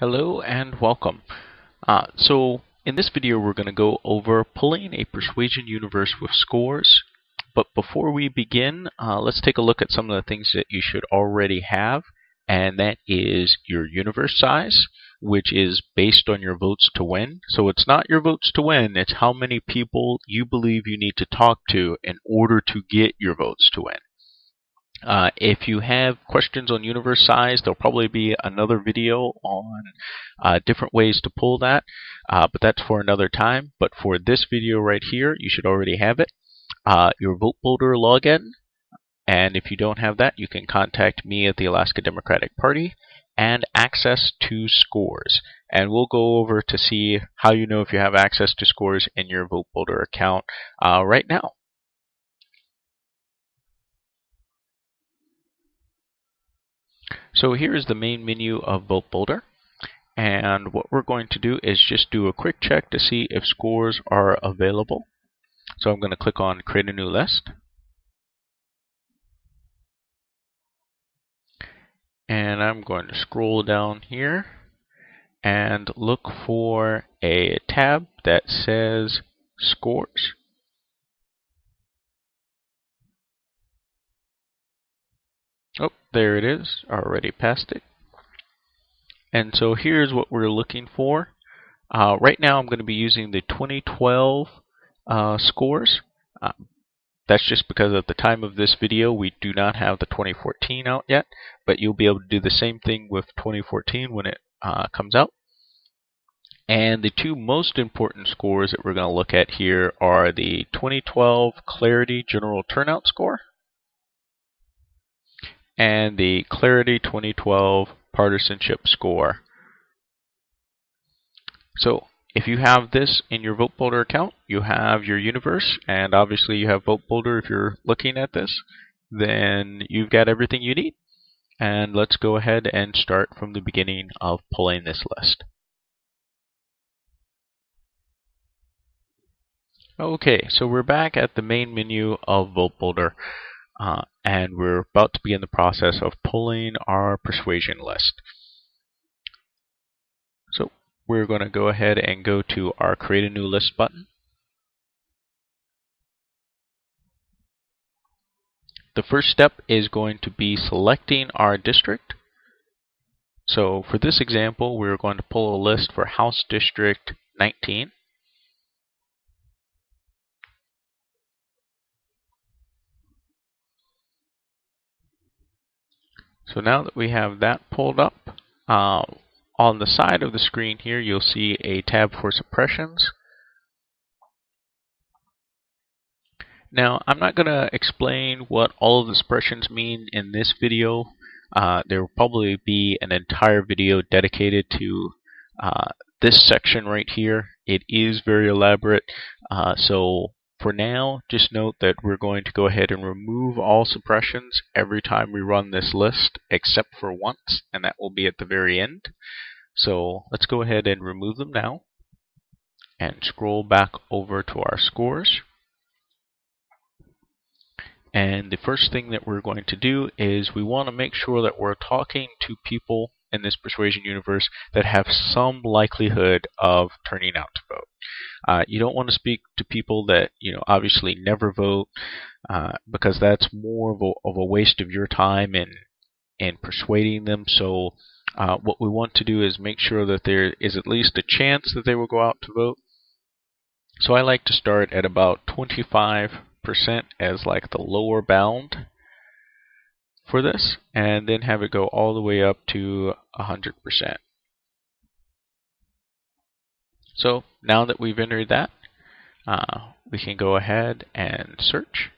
Hello and welcome. So in this video we're going to go over pulling a Persuasion universe with scores. But before we begin, let's take a look at some of the things that you should already have, and that is your universe size, which is based on your votes to win. So it's not your votes to win, it's how many people you believe you need to talk to in order to get your votes to win. If you have questions on universe size, there'll probably be another video on different ways to pull that, but that's for another time. But for this video right here, you should already have it. Your vote builder login, and if you don't have that, you can contact me at the Alaska Democratic Party, and access to scores. And we'll go over to see how you know if you have access to scores in your vote builder account right now. So here is the main menu of Vote Builder, and what we're going to do is just do a quick check to see if scores are available. So I'm going to click on Create a New List, and I'm going to scroll down here and look for a tab that says Scores. Oh, there it is, already passed it. And so here's what we're looking for. Right now I'm going to be using the 2012 scores. That's just because at the time of this video we do not have the 2014 out yet, but you'll be able to do the same thing with 2014 when it comes out. And the two most important scores that we're going to look at here are the 2012 Clarity General Turnout Score and the Clarity 2012 Partisanship Score. So if you have this in your Vote Builder account, you have your universe, and obviously you have Vote Builder if you're looking at this, then you've got everything you need. And let's go ahead and start from the beginning of pulling this list. Okay, so we're back at the main menu of Vote Builder, and we're about to begin the process of pulling our Persuasion list. So we're going to go ahead and go to our Create a New List button. The first step is going to be selecting our district. So for this example, we're going to pull a list for House District 19. So now that we have that pulled up, on the side of the screen here, you'll see a tab for suppressions. Now, I'm not going to explain what all of the suppressions mean in this video. There will probably be an entire video dedicated to this section right here. It is very elaborate, so for now, just note that we're going to go ahead and remove all suppressions every time we run this list, except for once, and that will be at the very end. So let's go ahead and remove them now, and scroll back over to our scores. And the first thing that we're going to do is we want to make sure that we're talking to people in this Persuasion universe that have some likelihood of turning out to vote. You don't want to speak to people that obviously never vote, because that's more of a waste of your time in persuading them. So what we want to do is make sure that there is at least a chance that they will go out to vote. So I like to start at about 25% as like the lower bound for this, and then have it go all the way up to 100%. So now that we've entered that, we can go ahead and search.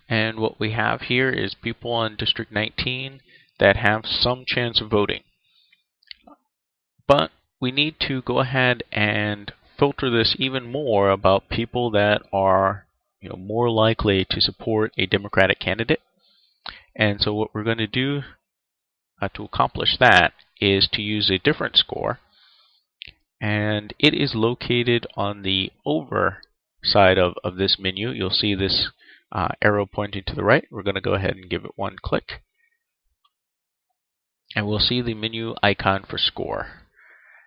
And what we have here is people in District 19 that have some chance of voting. But we need to go ahead and filter this even more about people that are more likely to support a Democratic candidate. And so what we're going to do to accomplish that is to use a different score, and it is located on the over side of this menu, you'll see this arrow pointing to the right. We're going to go ahead and give it one click, and we'll see the menu icon for score.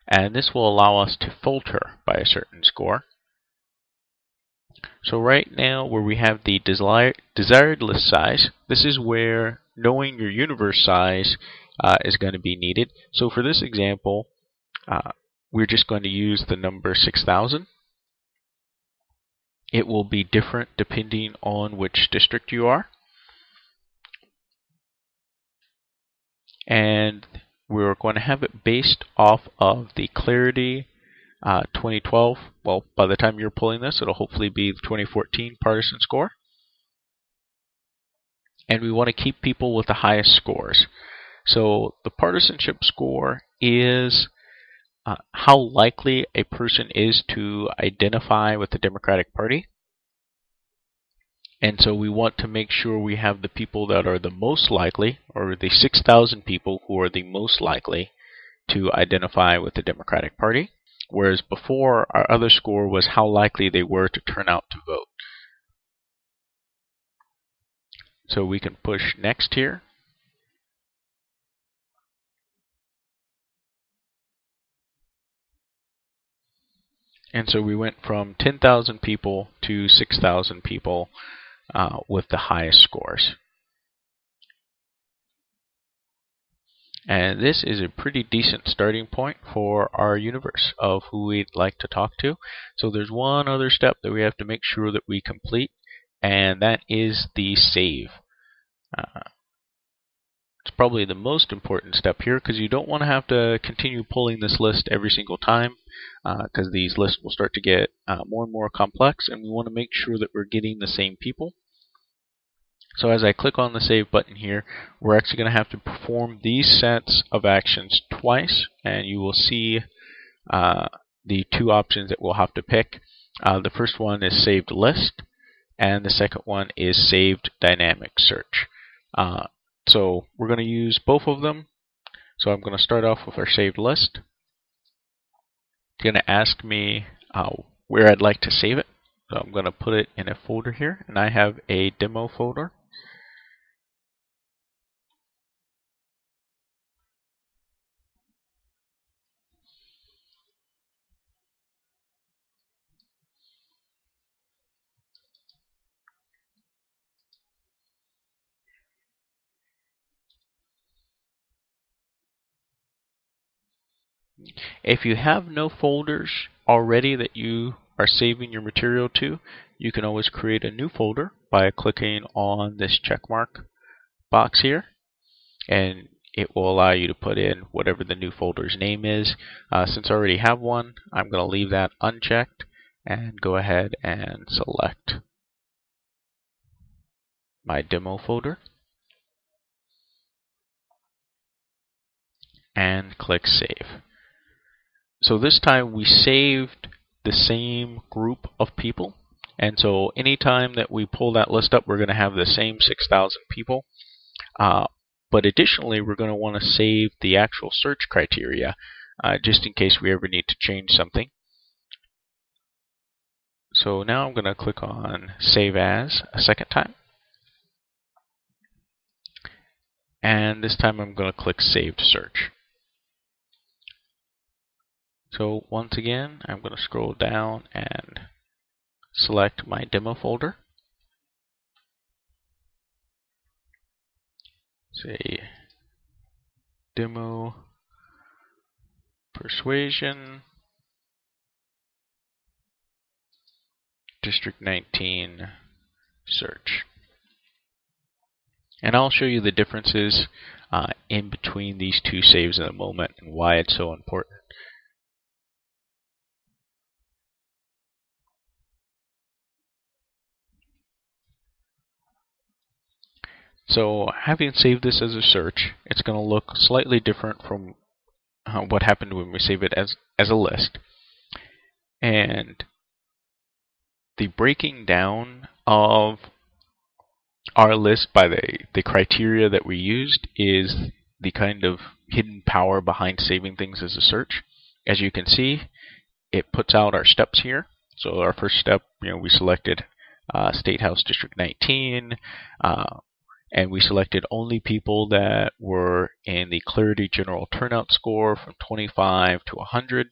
And this will allow us to filter by a certain score. So right now, where we have the desired list size, this is where knowing your universe size is going to be needed. So for this example, we're just going to use the number 6,000. It will be different depending on which district you are. And we're going to have it based off of the Clarity 2012. Well, by the time you're pulling this, it'll hopefully be the 2014 partisan score. And we want to keep people with the highest scores. So the partisanship score is how likely a person is to identify with the Democratic Party. And so we want to make sure we have the people that are the most likely, or the 6,000 people who are the most likely to identify with the Democratic Party. Whereas before, our other score was how likely they were to turn out to vote. So we can push next here. And so we went from 10,000 people to 6,000 people with the highest scores. And this is a pretty decent starting point for our universe of who we'd like to talk to. So there's one other step that we have to make sure that we complete, and that is the save. It's probably the most important step here, because you don't want to have to continue pulling this list every single time, because these lists will start to get more and more complex, and we want to make sure that we're getting the same people. So as I click on the save button here, we're actually going to have to perform these sets of actions twice, and you will see the two options that we'll have to pick. The first one is saved list, and the second one is saved dynamic search. So we're going to use both of them. So I'm going to start off with our saved list. It's going to ask me where I'd like to save it. So I'm going to put it in a folder here, and I have a demo folder. If you have no folders already that you are saving your material to, you can always create a new folder by clicking on this checkmark box here, and it will allow you to put in whatever the new folder's name is. Since I already have one, I'm going to leave that unchecked and go ahead and select my demo folder and click Save. So this time we saved the same group of people, and so anytime that we pull that list up, we're going to have the same 6,000 people. But additionally, we're going to want to save the actual search criteria just in case we ever need to change something. So now I'm going to click on Save As a second time. And this time I'm going to click Saved Search. So once again, I'm going to scroll down and select my demo folder. Say Demo Persuasion District 19 Search. And I'll show you the differences in between these two saves in a moment and why it's so important. So having saved this as a search, it's going to look slightly different from what happened when we save it as a list. And the breaking down of our list by the criteria that we used is the kind of hidden power behind saving things as a search. As you can see, it puts out our steps here. So our first step, we selected State House District 19, and we selected only people that were in the Clarity General Turnout score from 25 to 100.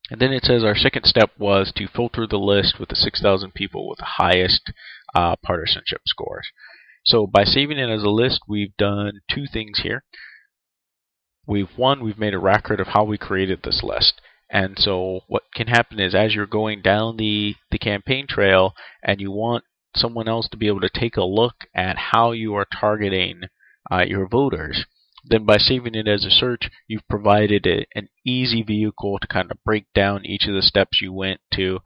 And then it says our second step was to filter the list with the 6,000 people with the highest partisanship scores. So by saving it as a list, we've done two things here. We've made a record of how we created this list. And so what can happen is as you're going down the campaign trail and you want someone else to be able to take a look at how you are targeting your voters, then by saving it as a search, you've provided an easy vehicle to kind of break down each of the steps you went to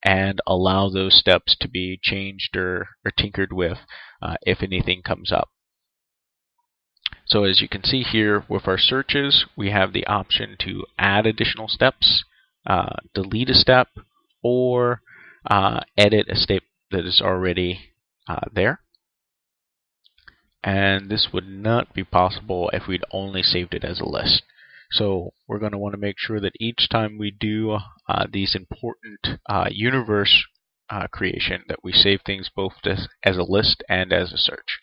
and allow those steps to be changed or tinkered with if anything comes up. So as you can see here with our searches, we have the option to add additional steps, delete a step, or edit a step that is already there. And this would not be possible if we'd only saved it as a list. So we're going to want to make sure that each time we do these important universe creation, that we save things both as a list and as a search.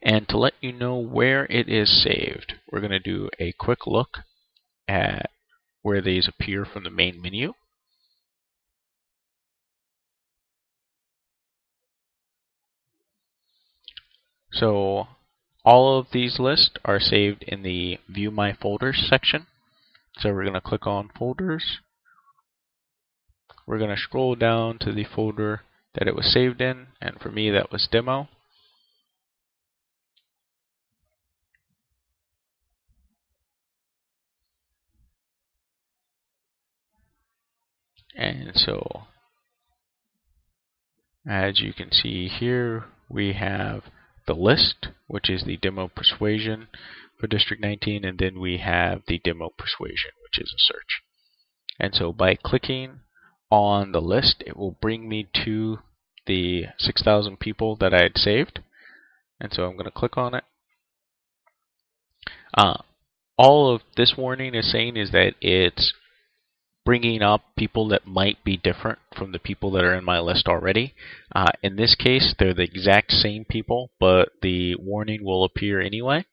And to let you know where it is saved, we're going to do a quick look at where these appear from the main menu. So all of these lists are saved in the View My Folders section. So we're going to click on Folders. We're going to scroll down to the folder that it was saved in, and for me that was Demo. And so as you can see here, we have the list, which is the Demo Persuasion for District 19, and then we have the Demo Persuasion, which is a search. And so by clicking on the list, it will bring me to the 6,000 people that I had saved. And so I'm going to click on it. All of this warning is saying is that it's bringing up people that might be different from the people that are in my list already. In this case, they're the exact same people, but the warning will appear anyway.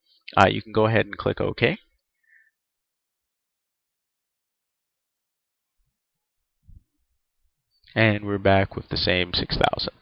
You can go ahead and click OK. And we're back with the same 6,000.